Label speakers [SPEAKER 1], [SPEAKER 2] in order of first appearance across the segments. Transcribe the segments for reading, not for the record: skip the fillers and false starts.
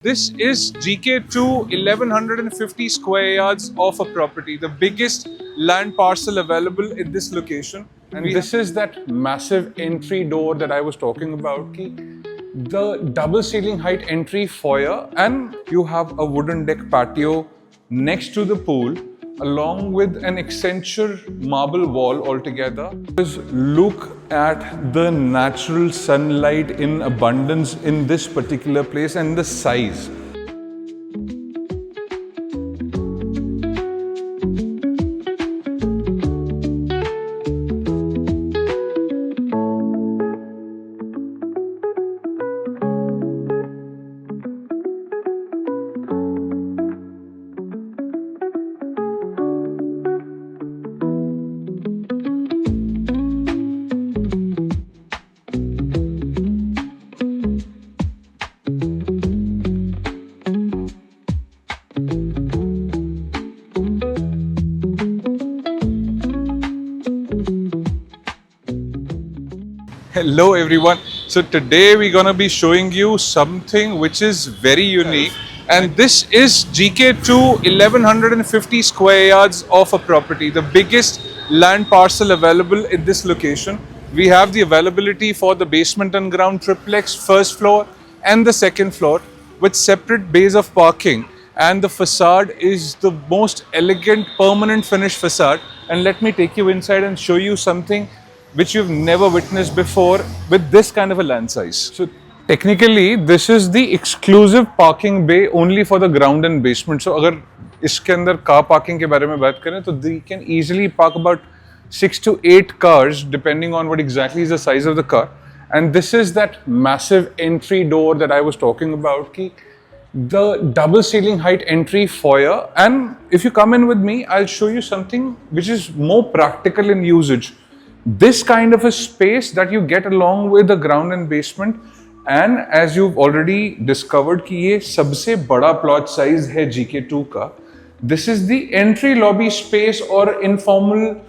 [SPEAKER 1] This is GK2 1150 square yards of a property, the biggest land parcel available in this location.
[SPEAKER 2] And this is that massive entry door that I was talking about. The double ceiling height entry foyer, and you have a wooden deck patio next to the pool, along with an Accenture marble wall altogether. Just look at the natural sunlight in abundance in this particular place and the size.
[SPEAKER 1] Hello everyone. So today we're going to be showing you something which is very unique, and this is GK2 1150 square yards of a property, the biggest land parcel available in this location. We have the availability for the basement and ground triplex, first floor and the second floor, with separate bays of parking, and the facade is the most elegant permanent finish facade. And let me take you inside and show you something which you've never witnessed before with this kind of a land size.
[SPEAKER 2] So technically, this is the exclusive parking bay only for the ground and basement. So अगर इसके अंदर car parking के बारे में बात करें तो they can easily park about 6 to 8 cars depending on what exactly is the size of the car. And this is that massive entry door that I was talking about. The double ceiling height entry foyer. And if you come in with me, I'll show you something which is more practical in usage. This kind of a space that you get along with the ground and basement, and as you've already discovered कि ये सबसे बड़ा plot size है GK2 का. This is the entry lobby space or informal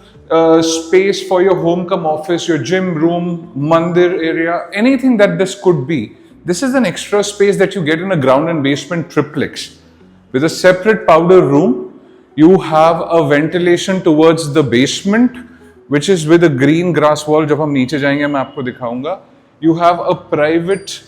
[SPEAKER 2] space for your home come office, your gym room, mandir area, anything that this could be. This is an extra space that you get in a ground and basement triplex with a separate powder room. You have a ventilation towards the basement, which is with a green grass wall. जब हम नीचे जाएंगे मैं आपको दिखाऊंगा. You have a private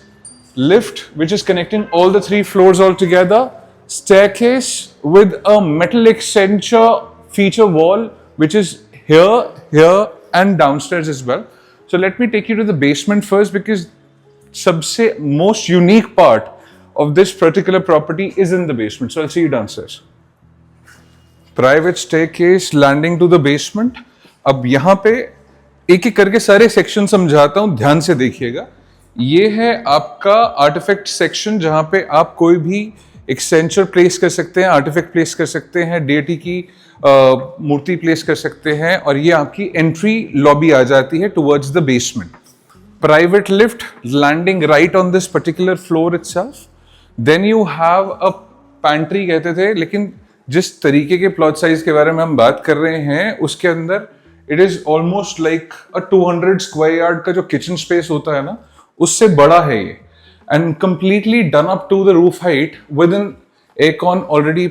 [SPEAKER 2] lift which is connecting all the 3 floors all together. Staircase with a metal Accenture feature wall which is here and downstairs as well. So let me take you to the basement first, because सबसे most unique part of this particular property is in the basement. So I'll see you downstairs. Private staircase landing to the basement. अब यहाँ पे एक एक करके सारे section समझाता हूँ, ध्यान से देखिएगा. ये है आपका आर्टिफैक्ट सेक्शन जहाँ पे आप कोई भी एक्सेंचर प्लेस कर सकते हैं, आर्टिफैक्ट प्लेस कर सकते हैं, डेटी की मूर्ति प्लेस कर सकते हैं, और ये आपकी एंट्री लॉबी आ जाती है towards the basement. Private lift landing right on this particular floor itself. Then you have a pantry कहते थे, लेकिन जिस तरीके के प्लॉट साइज के बारे में हम बात कर रहे हैं उसके अंदर it is almost like a 200 square yard का जो किचन स्पेस होता है ना, उससे बड़ा है ये. And completely done up to the roof height with an aircon already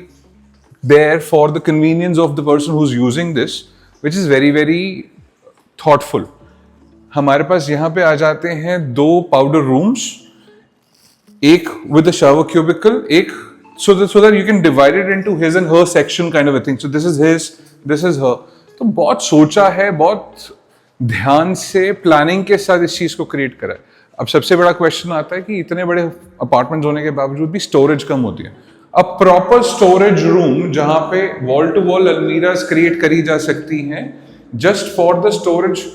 [SPEAKER 2] there for the convenience of the person who is using this, which is very very thoughtful. हमारे पास यहाँ पे आ जाते हैं 2 पाउडर रूम्स, एक विद अ शावर क्यूबिकल, एक so that you can divide it into his and her section kind of a thing. So this is his, this is her. तो बहुत सोचा है, बहुत ध्यान से प्लानिंग के साथ इस चीज को क्रिएट करा है. अब सबसे बड़ा क्वेश्चन आता है कि इतने बड़े अपार्टमेंट्स होने के बावजूद भी स्टोरेज कम होती है. अब प्रॉपर स्टोरेज रूम जहां पे wall to wall almirahs create करी जा सकती हैं just for the storage,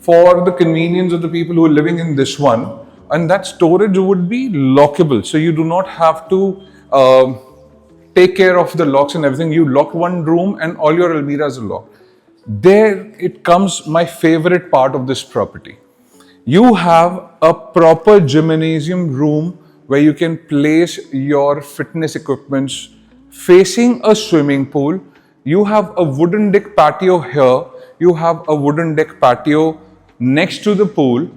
[SPEAKER 2] for the convenience of the people who are living in this one, and that storage would be lockable, so you do not have to take care of the locks and everything. You lock one room and all your almiras are locked. There it comes my favorite part of this property. You have a proper gymnasium room where you can place your fitness equipments facing a swimming pool. You have a wooden deck patio here. You have a wooden deck patio next to the pool,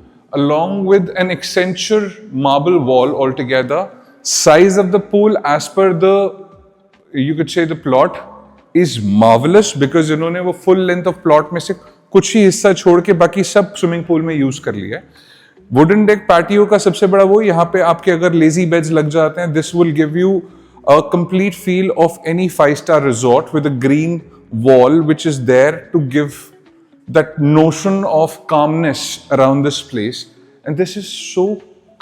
[SPEAKER 2] along with an Accenture marble wall altogether, Size of the pool as per the, you could say, the plot is marvelous because इन्होंने वो full length of plot में से कुछ ही हिस्सा छोड़ के बाकी सब स्विमिंग पूल में यूज कर लिया है. वुडन डेक पैटियो का सबसे बड़ा वो, यहाँ पे आपके अगर लेजी बेड्स लग जाते हैं, this will give you a complete feel of any 5-star resort with a green wall which is there to give that notion of calmness around this place. And this is so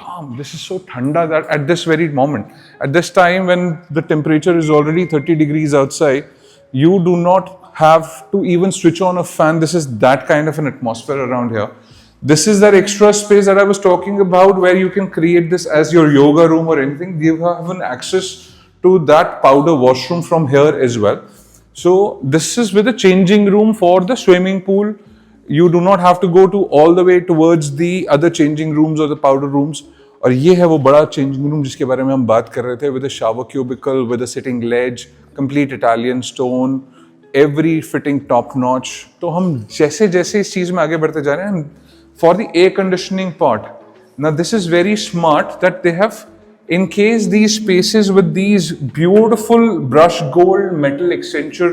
[SPEAKER 2] calm, this is so thanda that at this very moment, at this time when the temperature is already 30 degrees outside, you do not have to even switch on a fan. This is that kind of an atmosphere around here. This is that extra space that I was talking about where you can create this as your yoga room or anything. You have an access to that powder washroom from here as well. So this is with a changing room for the swimming pool. You do not have to go to all the way towards the other changing rooms or the powder rooms. और ये है वो बड़ा changing room जिसके बारे में हम बात कर रहे थे, with a shower cubicle, with a sitting ledge, complete Italian stone, every fitting top notch. तो हम जैसे जैसे इस चीज में आगे बढ़ते जा रहे हैं, for the air conditioning part, now this is very smart that they have encased these spaces with these beautiful brush gold metal accenture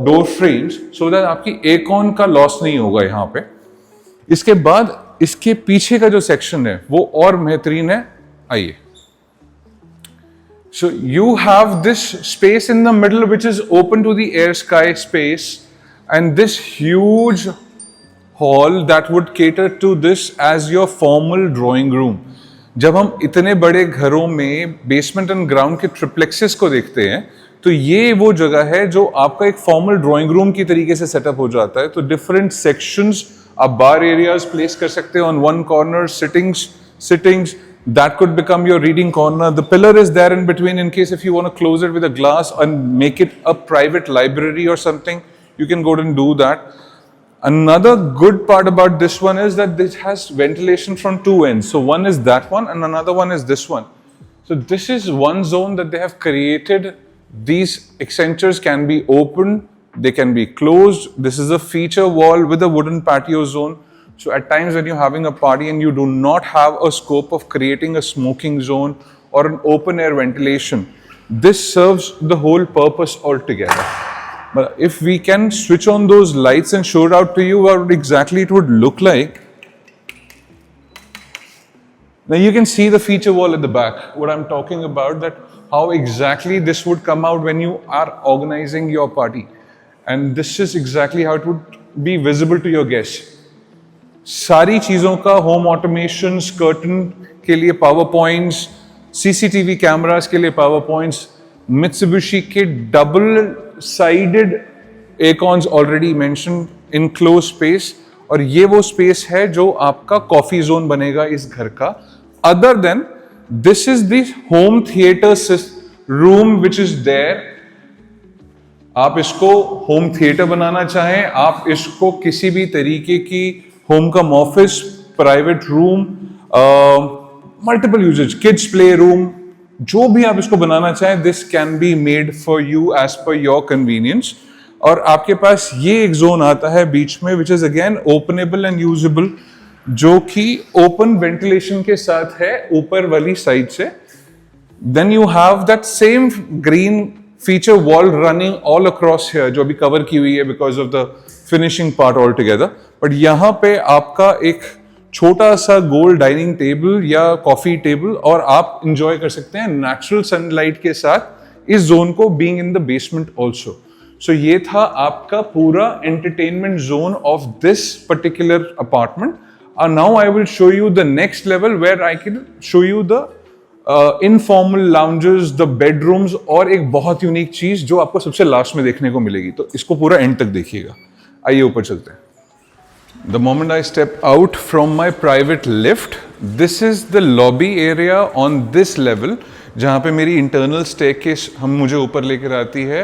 [SPEAKER 2] door frames so that आपकी एयरकॉन का लॉस नहीं होगा यहाँ पे. इसके बाद इसके पीछे का जो सेक्शन है वो और बेहतरीन है. आइए. So you have this space in the middle which is open to the air sky space, and this huge hall that would cater to this as your formal drawing room. जब हम इतने बड़े घरों में बेसमेंट एंड ग्राउंड के ट्रिप्लेक्सेस को देखते हैं, तो ये वो जगह है जो आपका एक फॉर्मल ड्राइंग रूम की तरीके से सेटअप हो जाता है. तो डिफरेंट सेक्शंस, आप बार एरियाज प्लेस कर सकते हो on one corner, sittings that could become your reading corner. The pillar is there in between in case if you want to close it with a glass and make it a private library or something, you can go and do that. Another good part about this one is that this has ventilation from two ends. So one is that one and another one is this one. So this is one zone that they have created. These accentures can be opened, they can be closed. This is a feature wall with a wooden patio zone. So at times when you're having a party and you do not have a scope of creating a smoking zone or an open air ventilation, this serves the whole purpose altogether. But if we can switch on those lights and show it out to you what exactly it would look like. Now you can see the feature wall at the back. What I'm talking about, that how exactly this would come out when you are organizing your party. And this is exactly how it would be visible to your guests. सारी चीजों का home automation, curtain के लिए power points, CCTV cameras के लिए power points, Mitsubishi के double sided aircons already mention in close space. और ये वो स्पेस है जो आपका कॉफी जोन बनेगा इस घर का. Other than this is the home theatre room which is there. आप इसको होम थिएटर बनाना चाहें, आप इसको किसी भी तरीके की home cum office, private room, multiple uses, kids play room, जो भी आप इसको बनाना चाहें, this can be made for you as per your convenience. और आपके पास ये एक जोन आता है बीच में which is again openable and usable, जो कि ओपन वेंटिलेशन के साथ है ऊपर वाली साइड से. Then you have that same green feature wall running all across here, जो अभी कवर की हुई है because of the finishing part all together. But यहाँ पे आपका एक छोटा सा गोल डाइनिंग टेबल या कॉफी टेबल, और आप इंजॉय कर सकते हैं नेचुरल सनलाइट के साथ इस जोन को, being in the basement also. So ये था आपका पूरा entertainment zone of this particular apartment. Now I will show you the next level where I can show you the informal lounges, the bedrooms, और एक बहुत unique चीज जो आपको सबसे लास्ट में देखने को मिलेगी. तो इसको पूरा एंड तक देखिएगा. आइए ऊपर चलते हैं. The moment I step out from my private lift, this is the lobby area on this level, जहाँ पे मेरी internal staircase मुझे ऊपर लेकर आती है,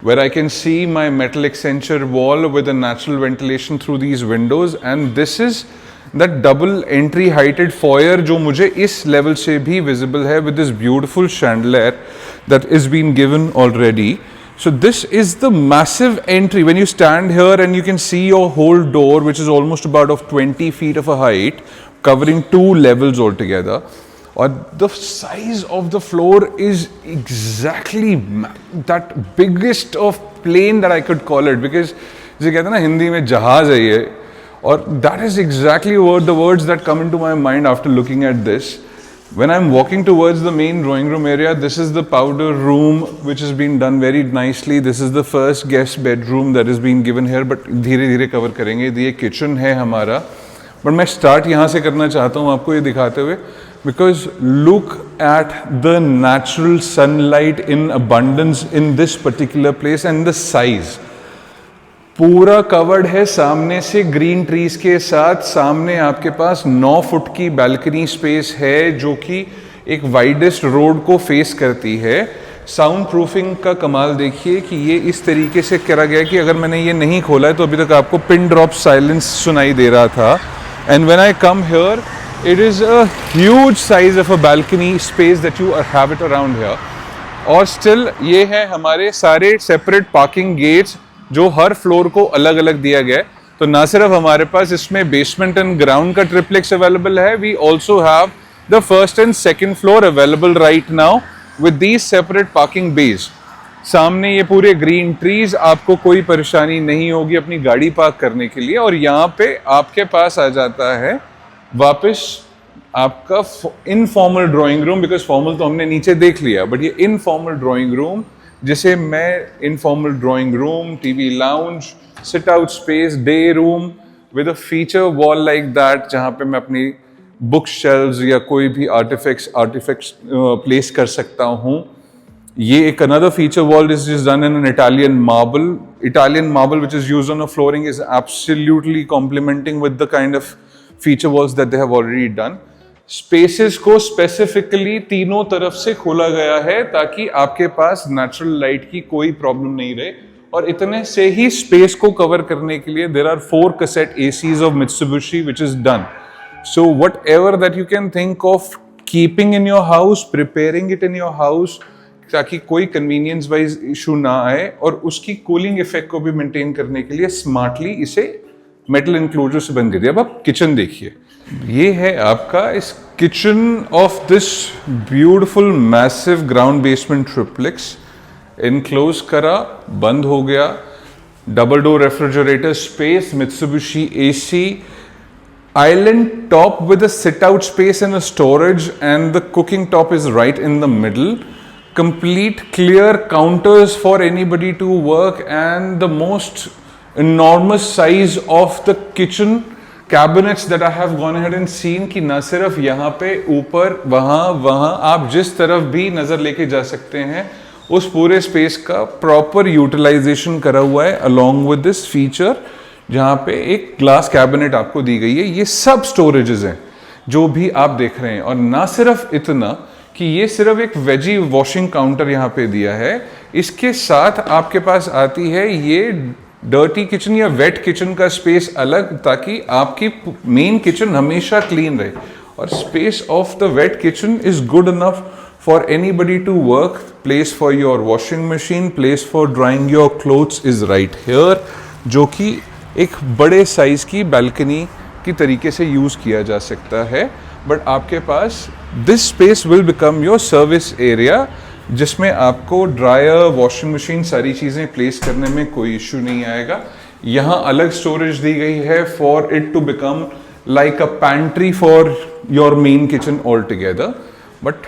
[SPEAKER 2] where I can see my metal accenture wall with a natural ventilation through these windows, and this is that double entry heighted foyer जो मुझे इस level से भी visible है with this beautiful chandelier that is been given already. So this is the massive entry. When you stand here and you can see your whole door, which is almost about of 20 feet of a height, covering 2 levels altogether. और the size of the floor is exactly that biggest of plane that I could call it, because जैसे कहते हैं ना हिंदी में जहाज है ये, और that is exactly what the words that come into my mind after looking at this. When I'm walking towards the main drawing room area, this is the powder room which has been done very nicely. This is the first guest bedroom that is being given here, but धीरे धीरे cover करेंगे. ये kitchen है हमारा, but मैं start यहाँ से करना चाहता हूँ आपको ये दिखाते हुए, because look at the natural sunlight in abundance in this particular place and the size. पूरा कवर्ड है सामने से ग्रीन ट्रीज के साथ. सामने आपके पास 9 फुट की बैल्कनी स्पेस है जो कि एक वाइडेस्ट रोड को फेस करती है. साउंड प्रूफिंग का कमाल देखिए कि ये इस तरीके से करा गया कि अगर मैंने ये नहीं खोला है तो अभी तक आपको पिन ड्रॉप साइलेंस सुनाई दे रहा था. And when I come here, it is a huge size of a balcony space that you have it around here. और स्टिल ये है हमारे सारे सेपरेट पार्किंग गेट्स जो हर फ्लोर को अलग अलग दिया गया है. तो ना सिर्फ हमारे पास इसमें बेसमेंट एंड ग्राउंड का ट्रिप्लेक्स अवेलेबल है, we also have the first and second floor available right now with these separate parking bays. सामने ये पूरे ग्रीन ट्रीज, आपको कोई परेशानी नहीं होगी अपनी गाड़ी पार्क करने के लिए. और यहाँ पे आपके पास आ जाता है वापस आपका informal drawing room, because formal तो हमने नीचे देख लिया, बट ये इनफॉर्मल ड्राइंग रूम जिसे मैं informal drawing room, TV lounge, seat out space, day room with a feature wall like that, जहाँ पे मैं अपनी बुक शेल्व्स या कोई भी आर्टिफैक्ट्स प्लेस कर सकता हूँ. ये एक another feature wall is done in an Italian marble. Italian marble which is used on a flooring is absolutely complementing with the kind of feature walls that they have already done. Spaces को specifically तीनों तरफ से खोला गया है ताकि आपके पास natural light की कोई प्रॉब्लम नहीं रहे. और इतने से ही स्पेस को कवर करने के लिए there are 4 cassette ACs of Mitsubishi which is done. So whatever that you can think of keeping in your house, preparing it in your house, ताकि कोई कन्वीनियंस वाइज इशू ना आए, और उसकी कूलिंग इफेक्ट को भी मेंटेन करने के लिए स्मार्टली इसे मेटल इंक्लोजर से बन गई. अब आप किचन देखिए, ये है आपका इस kitchen of this beautiful massive ground basement triplex. Enclose करा, बंद हो गया. Double door refrigerator space, Mitsubishi AC, island top with a sit out space and a storage, and the cooking top is right in the middle. Complete clear counters for anybody to work, and the most enormous size of the kitchen cabinets that I have gone ahead and seen कि ना सिर्फ यहाँ पे ऊपर वहाँ आप जिस तरफ भी नज़र लेके जा सकते हैं, उस पूरे स्पेस का प्रॉपर यूटिलाइजेशन करा हुआ है along with this feature, जहाँ पे एक ग्लास कैबिनेट आपको दी गई है. ये सब स्टोरेजेस हैं जो भी आप देख रहे हैं. और ना सिर्फ इतना कि ये सिर्फ एक वेजी वॉशिंग काउंटर यहाँ पे दिया है, इसके साथ आपके पास आती है ये डर्टी किचन या वेट किचन का स्पेस अलग, ताकि आपकी मेन किचन हमेशा क्लीन रहे. और space of the wet kitchen is good enough for anybody to work. Place for your washing machine, place for drying your clothes is right here, जो कि एक बड़े साइज की बैल्कनी की तरीके से यूज किया जा सकता है. बट आपके पास this space will become your service area, जिसमें आपको ड्रायर, वॉशिंग मशीन, सारी चीज़ें प्लेस करने में कोई इश्यू नहीं आएगा. यहाँ अलग स्टोरेज दी गई है for it to become like a pantry for your main kitchen all together. But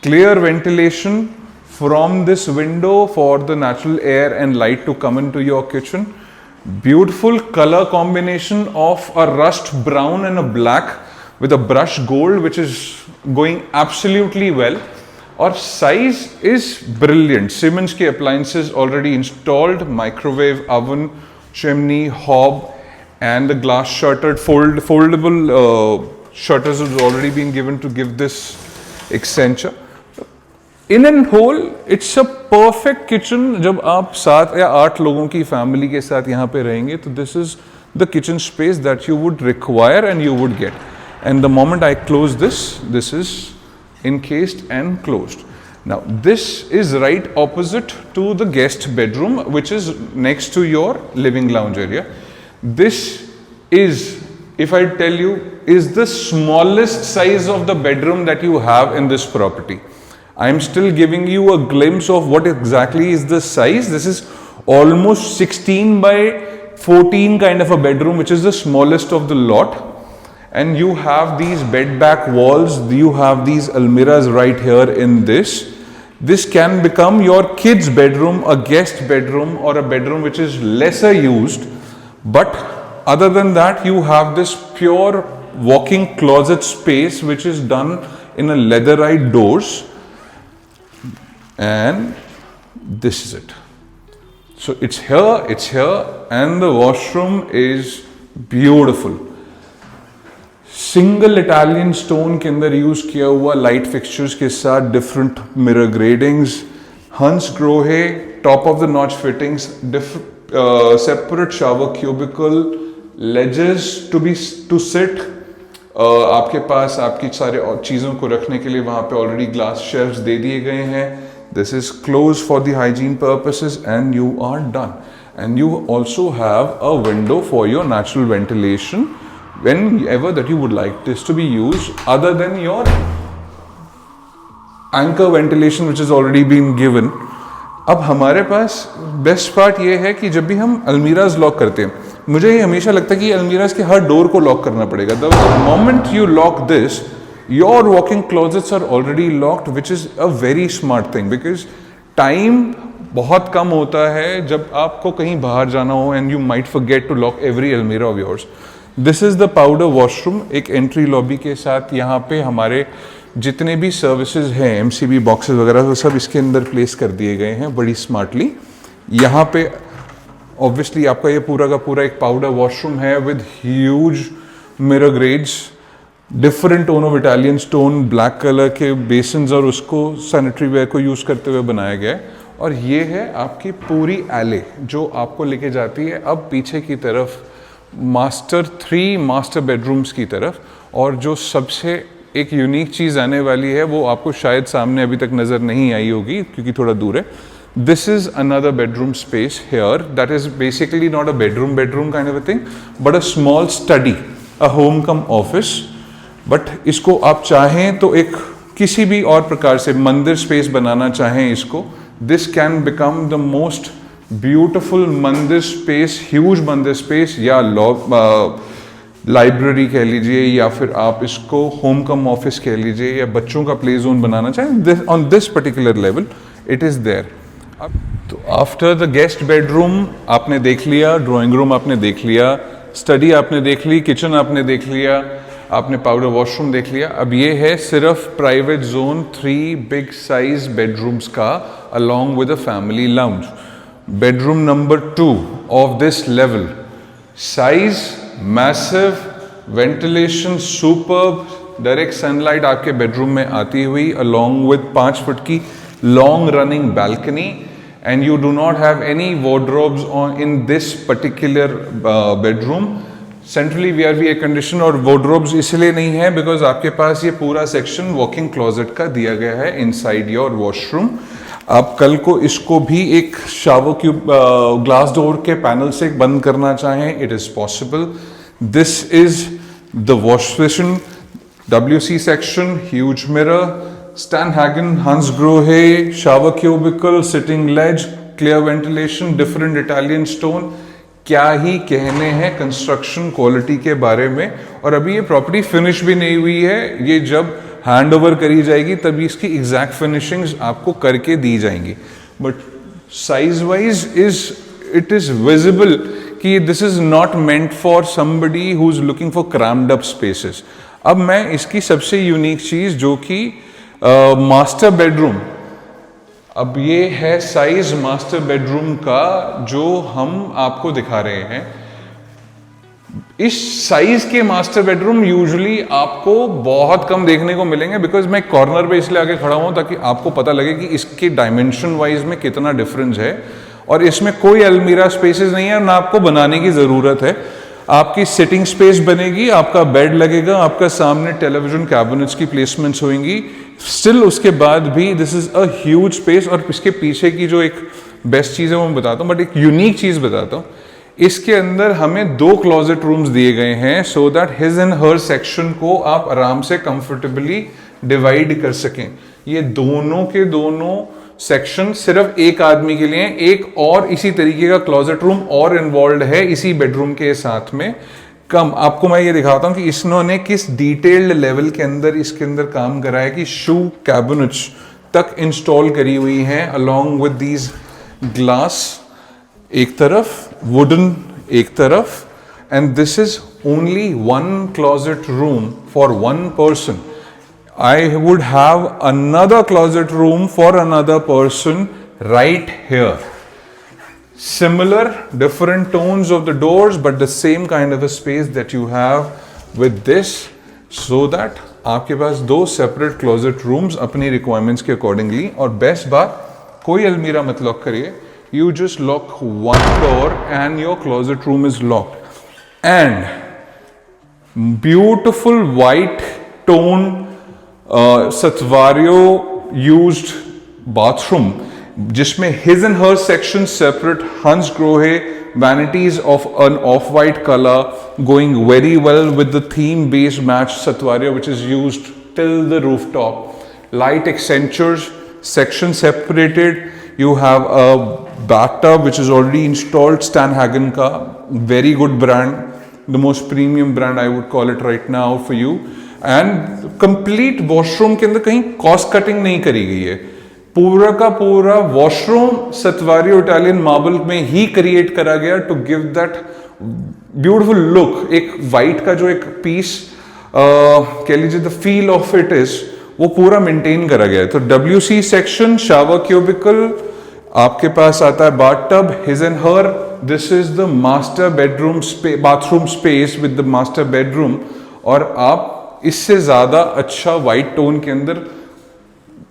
[SPEAKER 2] clear ventilation from this window for the natural air and light to come in to your kitchen. Beautiful color combination of a rust brown and a black with a brush gold, which is going absolutely well. और size is brilliant. Siemens के appliances already installed, microwave, oven, chimney, hob, and the glass shuttered foldable shutters has already been given to give this accenture. In and whole, it's a perfect kitchen. जब आप 7 या 8 लोगों की family के साथ यहाँ पे रहेंगे, तो this is the kitchen space that you would require and you would get. And the moment I close this, this is encased and closed. Now this is right opposite to the guest bedroom, which is next to your living lounge area. This is, if I tell you, is the smallest size of the bedroom that you have in this property. I am still giving you a glimpse of what exactly is the size. This is almost 16 by 14 kind of a bedroom, which is the smallest of the lot. And you have these bed back walls, you have these almiras right here in this. This can become your kid's bedroom, a guest bedroom, or a bedroom which is lesser used. But other than that, you have this pure walk-in closet space which is done in a leatherite doors. And this is it. So it's here, and the washroom is beautiful. Single Italian stone के अंदर use किया हुआ light fixtures के साथ different mirror gradings, Hansgrohe top of the notch fittings, separate shower cubicle, ledges to sit. आपके पास आपकी सारे चीज़ों को रखने के लिए वहाँ पे ऑलरेडी ग्लास शेल्फ्स दे दिए गए हैं. This is closed for the hygiene purposes and you are done. And you also have a window for your natural ventilation whenever that you would like this to be used, other than your anchor ventilation which has already been given. अब हमारे पास best part ये है कि जब भी हम almirahs lock करते हैं, मुझे ये हमेशा लगता है कि अलमीराज के हर डोर को लॉक करना पड़ेगा. The moment you lock this, your walk-in closets are already locked, which is a very smart thing because time बहुत कम होता है जब आपको कहीं बाहर जाना हो and you might forget to lock every almirah of yours. This is the powder washroom, एक एंट्री लॉबी के साथ. यहाँ पे हमारे जितने भी सर्विसेज हैं, MCB बॉक्सेस वगैरह, वो सब इसके अंदर प्लेस कर दिए गए हैं बड़ी स्मार्टली. यहाँ पे ऑब्वियसली आपका ये पूरा का पूरा एक पाउडर वॉशरूम है with huge mirror grades, different tone of Italian stone, black colour के बेसिन्स और उसको सैनिटरी वेयर को यूज़ करते हुए बनाया गया है. और ये है आपकी पूरी एले जो आपको लेके जाती है अब पीछे की तरफ थ्री मास्टर बेडरूम्स की तरफ. और जो सबसे एक यूनिक चीज़ आने वाली है वो आपको शायद सामने अभी तक नज़र नहीं आई होगी क्योंकि थोड़ा दूर है. This is another bedroom space here that is basically not a bedroom kind of a thing, but a small study, a home cum office. But इसको आप चाहें तो एक किसी भी और प्रकार से मंदिर स्पेस बनाना चाहें इसको, this can become the most beautiful मंदिर स्पेस, huge मंदिर स्पेस, या लाइब्रेरी कह लीजिए, या फिर आप इसको होम कम ऑफिस कह लीजिए, या बच्चों का प्ले जोन बनाना चाहें. On this particular level it is there. तो आफ्टर द गेस्ट बेडरूम आपने देख लिया, ड्राइंग रूम आपने देख लिया, स्टडी आपने देख ली, किचन आपने देख लिया, आपने पाउडर वॉशरूम देख लिया. अब ये है सिर्फ private zone 3 big size bedrooms का along with a family lounge. Bedroom number 2 of this level, size massive, ventilation superb, direct sunlight आपके बेडरूम में आती हुई अलॉन्ग विद 5 फुट की long running balcony, and you do not have any wardrobes in this particular bedroom. Centrally VRV air conditioned, और wardrobes इसलिए नहीं है because आपके पास ये पूरा सेक्शन walk-in closet का दिया गया है inside your washroom. आप कल को इसको भी एक शावर क्यूब ग्लास डोर के पैनल से बंद करना चाहें, it is possible. This is the wash basin, WC section, huge mirror, Stan Hagen, Hans Grohe, shower cubicle, sitting ledge, clear ventilation, different Italian stone. क्या ही कहने हैं कंस्ट्रक्शन क्वालिटी के बारे में. और अभी ये प्रॉपर्टी फिनिश भी नहीं हुई है, ये जब हैंड ओवर करी जाएगी तभी इसकी एग्जैक्ट फिनिशिंग्स आपको करके दी जाएंगी. But size wise it is visible कि this is not meant for somebody who is looking for crammed up spaces. अब मैं इसकी सबसे यूनिक चीज जो कि मास्टर बेडरूम, अब ये है साइज मास्टर बेडरूम का जो हम आपको दिखा रहे हैं. इस साइज के मास्टर बेडरूम यूजुअली आपको बहुत कम देखने को मिलेंगे बिकॉज मैं कॉर्नर पे इसलिए आके खड़ा हूं ताकि आपको पता लगे कि इसके डायमेंशन वाइज में कितना डिफरेंस है. और इसमें कोई अलमीरा स्पेसेस नहीं है, ना आपको बनाने की जरूरत है. आपकी सिटिंग स्पेस बनेगी, आपका बेड लगेगा, आपका सामने टेलीविजन कैबिनेट्स की प्लेसमेंट्स होंगी. स्टिल उसके बाद भी this is a huge space. और इसके पीछे की जो एक बेस्ट चीज़ है वो मैं बताता हूँ, बट एक यूनिक चीज़ बताता हूँ. इसके अंदर हमें 2 क्लोजेट रूम्स दिए गए हैं so that his and her section को आप आराम से कंफर्टेबली डिवाइड कर सकें। ये दोनों के दोनों सेक्शन सिर्फ एक आदमी के लिए, एक और इसी तरीके का क्लोजेट रूम और इन्वॉल्व है इसी बेडरूम के साथ में। कम आपको मैं ये दिखाता हूं कि इसने किस डिटेल्ड लेवल के अंदर इसके अंदर काम करा है कि शू कैबिनेट्स तक इंस्टॉल करी हुई हैं अलोंग विद दीज ग्लास एक तरफ, वुडन एक तरफ, and this is only 1 closet room for 1 person. I would have another closet room for another person right here. Similar, different tones of the doors, but the same kind of a space that you have with this, so that आपके पास 2 separate closet rooms अपनी requirements के accordingly. और best बात, कोई अलमीरा मत lock करिए, you just lock one door and your closet room is locked. And beautiful white tone Satvario used bathroom जिसमें his and her section separate, Hans Grohe vanities of an off-white color going very well with the theme based match Satvario which is used till the rooftop. Light accentures, section separated. You have a bathtub which is already installed, Stan Hagen ka, very good brand, the most premium brand I would call it right now for you. And complete washroom के अंदर कहीं cost cutting नहीं करी गई है, पूरा का पूरा वॉशरूम सतवारियो इटालियन मार्बल में ही क्रिएट करा गया to give that beautiful look. एक वाइट का जो एक पीस कह लीजिए the feel of it is वो पूरा मेंटेन करा गया है। तो WC सेक्शन, शावर क्यूबिकल, आपके पास आता है bathtub, his and her, this is the master bedroom bathroom space with the master bedroom. और आप इससे ज्यादा अच्छा वाइट टोन के अंदर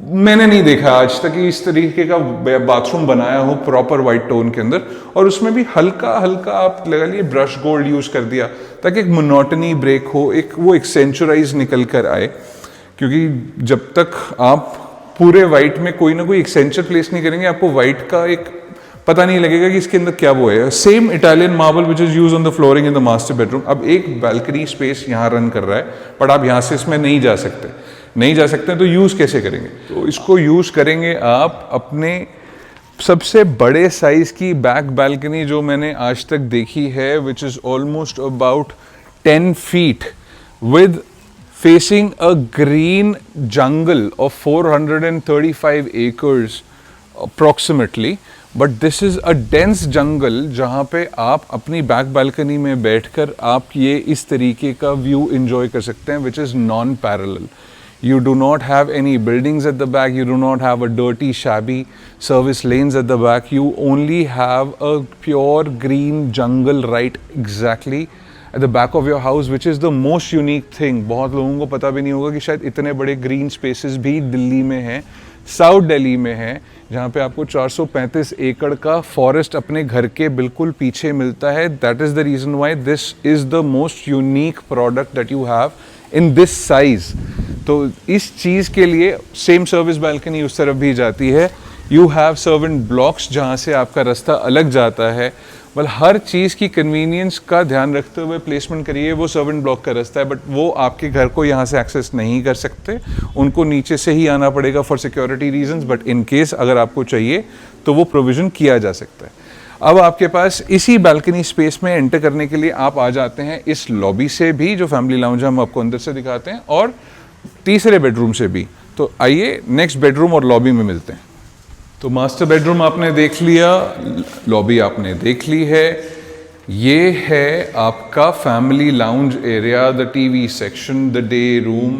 [SPEAKER 2] मैंने नहीं देखा आज तक कि इस तरीके का बाथरूम बनाया हो प्रॉपर वाइट टोन के अंदर। और उसमें भी हल्का हल्का आप लगा लिए ब्रश गोल्ड यूज कर दिया ताकि एक मोनोटनी ब्रेक हो, एक वो एक्सेंचुराइज निकल कर आए। क्योंकि जब तक आप पूरे वाइट में कोई ना कोई एक्सेंचर प्लेस नहीं करेंगे आपको वाइट का एक पता नहीं लगेगा कि इसके अंदर क्या वो है। Same Italian marble which is use on the flooring in the master bedroom. अब एक बैल्कनी स्पेस यहाँ रन कर रहा है बट आप यहाँ से इसमें नहीं जा सकते तो यूज कैसे करेंगे? तो इसको यूज करेंगे आप अपने सबसे बड़े साइज की बैक बैल्कनी जो मैंने आज तक देखी है which is almost about 10 feet with facing a green jungle of 435 acres approximately. But this is a dense jungle जहाँ पे आप अपनी बैक बालकनी में बैठकर आप ये इस तरीके का व्यू एंजॉय कर सकते हैं which is non parallel. You do not have any buildings at the back, you do not have a dirty shabby service lanes at the back, you only have a pure green jungle right exactly at the back of your house, which is the most unique thing. बहुत लोगों को पता भी नहीं होगा कि शायद इतने बड़े green spaces भी दिल्ली में हैं, साउथ दिल्ली में है, जहाँ पे आपको 435 एकड़ का फॉरेस्ट अपने घर के बिल्कुल पीछे मिलता है. That is the reason why this is the most unique product that you have in this size. तो इस चीज़ के लिए सेम सर्विस बालकनी उस तरफ भी जाती है. यू हैव सर्वेंट ब्लॉक्स जहाँ से आपका रास्ता अलग जाता है. well, हर चीज़ की कन्वीनियंस का ध्यान रखते हुए प्लेसमेंट करिए. वो सर्वेंट ब्लॉक का रास्ता है बट वो आपके घर को यहाँ से एक्सेस नहीं कर सकते, उनको नीचे से ही आना पड़ेगा for security reasons. But in case अगर आपको चाहिए तो वो प्रोविज़न किया जा सकता है. अब आपके पास इसी बालकनी स्पेस में एंटर करने के लिए आप आ जाते हैं इस लॉबी से भी, जो फैमिली लाउंज हम आपको अंदर से दिखाते हैं, और तीसरे बेडरूम से भी. तो आइए नेक्स्ट बेडरूम और लॉबी में मिलते हैं. तो मास्टर बेडरूम आपने देख लिया, लॉबी आपने देख ली है. ये है आपका family lounge area, the TV section, the day room,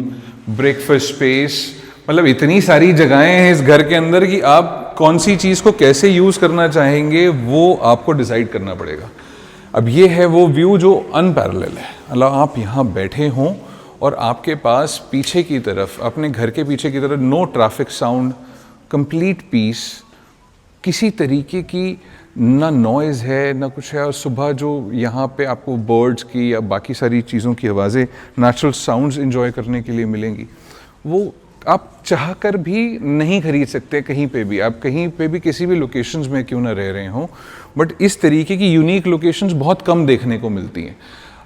[SPEAKER 2] breakfast space. मतलब इतनी सारी जगहें हैं इस घर के अंदर कि आप कौन सी चीज़ को कैसे यूज़ करना चाहेंगे वो आपको डिसाइड करना पड़ेगा. अब ये है वो व्यू जो अनपैरेलल है. मतलब आप यहाँ बैठे हों और आपके पास पीछे की तरफ, अपने घर के पीछे की तरफ, no traffic sound, complete peace, किसी तरीके की ना नॉइज़ है ना कुछ है. और सुबह जो यहाँ पे आपको बर्ड्स की या बाकी सारी चीज़ों की आवाज़ें, नेचुरल साउंड्स एंजॉय करने के लिए मिलेंगी, वो आप चाह कर भी नहीं खरीद सकते कहीं पे भी, आप कहीं पे भी किसी भी लोकेशंस में क्यों ना रह रहे हो, बट इस तरीके की यूनिक लोकेशंस बहुत कम देखने को मिलती हैं।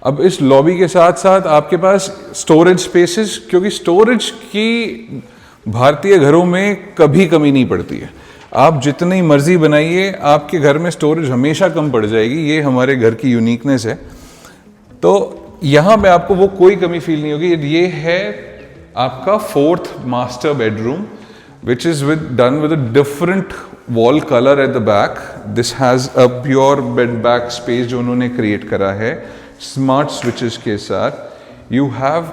[SPEAKER 2] अब इस लॉबी के साथ साथ आपके पास स्टोरेज स्पेसेस, क्योंकि स्टोरेज की भारतीय घरों में कभी कमी नहीं पड़ती है। आप जितनी मर्जी बनाइए, आपके घर में स्टोरेज हमेशा कम पड़ जाएगी, ये हमारे घर की यूनिकनेस है। तो यहाँ पे आपको वो कोई कमी फील नहीं होगी। ये है आपका 4th master bedroom, which is done with a different wall color at the back. This has a pure bed back space जो उन्होंने create करा है smart switches के साथ। You have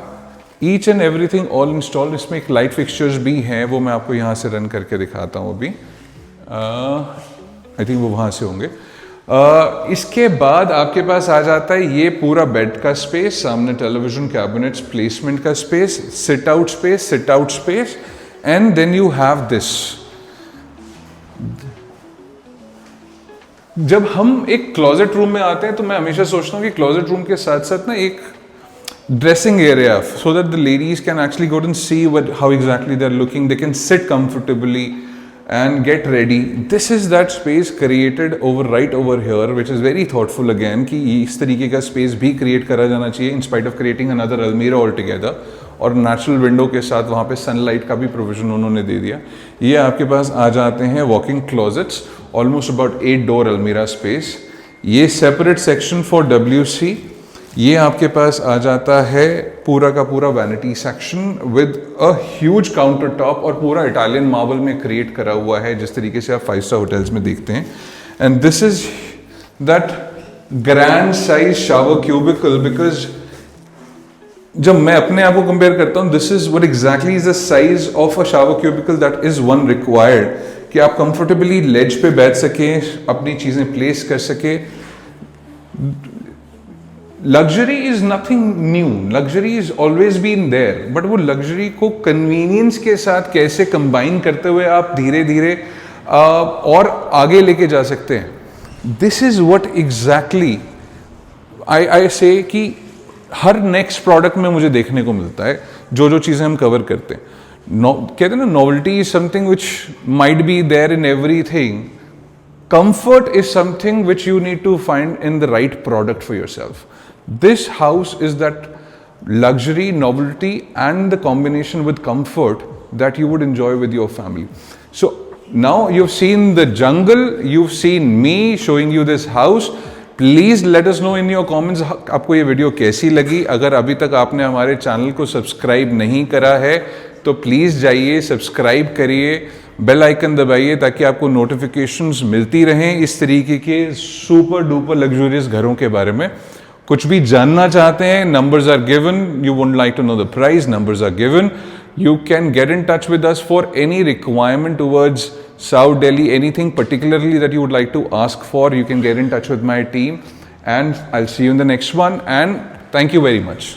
[SPEAKER 2] each and everything all installed। इसमें एक light fixtures भी हैं, वो मैं आपको यहाँ से रन करके दिखाता हूँ अभी। I think वो वहाँ से होंगे। इसके बाद आपके पास आ जाता है ये पूरा बेड का स्पेस, सामने टेलीविजन कैबिनेट्स, प्लेसमेंट का space, sit out space, and then you have this. जब हम एक क्लोजेट रूम में आते हैं तो मैं हमेशा सोचता हूँ कि क्लोजेट रूम के साथ साथ ना एक dressing area, so that the ladies can actually go and see how exactly they are looking, they can sit comfortably and get ready. This is that space created right over here, which is very thoughtful again कि इस तरीके का space भी create करा जाना चाहिए in spite of creating another almirah altogether, और natural window के साथ वहाँ पे sunlight का भी provision उन्होंने दे दिया। ये आपके पास आ जाते हैं walking closets, almost about 8 door almirah space। ये separate section for WC। ये आपके पास आ जाता है पूरा का पूरा vanity section with a huge counter top, और पूरा इटालियन मार्बल में क्रिएट करा हुआ है जिस तरीके से आप 5 स्टार होटल्स में देखते हैं। And this is that grand size shower cubicle, because जब मैं अपने आप को कंपेयर करता हूँ, this is what exactly is the size of a shower cubicle that is one required, कि आप कंफर्टेबली लेज पे बैठ सकें, अपनी चीजें प्लेस कर सके। Luxury is nothing new, luxury is always been there, but वो लग्जरी को कन्वीनियंस के साथ कैसे कंबाइन करते हुए आप धीरे धीरे और आगे लेके जा सकते हैं। This is what exactly I से कि हर नेक्स्ट प्रोडक्ट में मुझे देखने को मिलता है, जो चीज़ें हम कवर करते हैं। कहते हैं ना, novelty is something which might be there in everything, comfort is something which you need to find in the right product for yourself. This house is that luxury, novelty, and the combination with comfort that you would enjoy with your family. So now you've seen the jungle, you've seen me showing you this house. Please let us know in your comments आपको ये video कैसी लगी। अगर अभी तक आपने हमारे channel को सब्सक्राइब नहीं करा है तो प्लीज़ जाइए, सब्सक्राइब करिए, बेल आइकन दबाइए ताकि आपको नोटिफिकेशंस मिलती रहें इस तरीके के सुपर डुपर लग्जूरियस घरों के बारे में। कुछ भी जानना चाहते हैं, numbers are given. You would like to know the price, numbers are given. You can get in touch with us for any requirement towards South Delhi, anything particularly that you would like to ask for. You can get in touch with my team, and I'll see you in the next one, and thank you very much.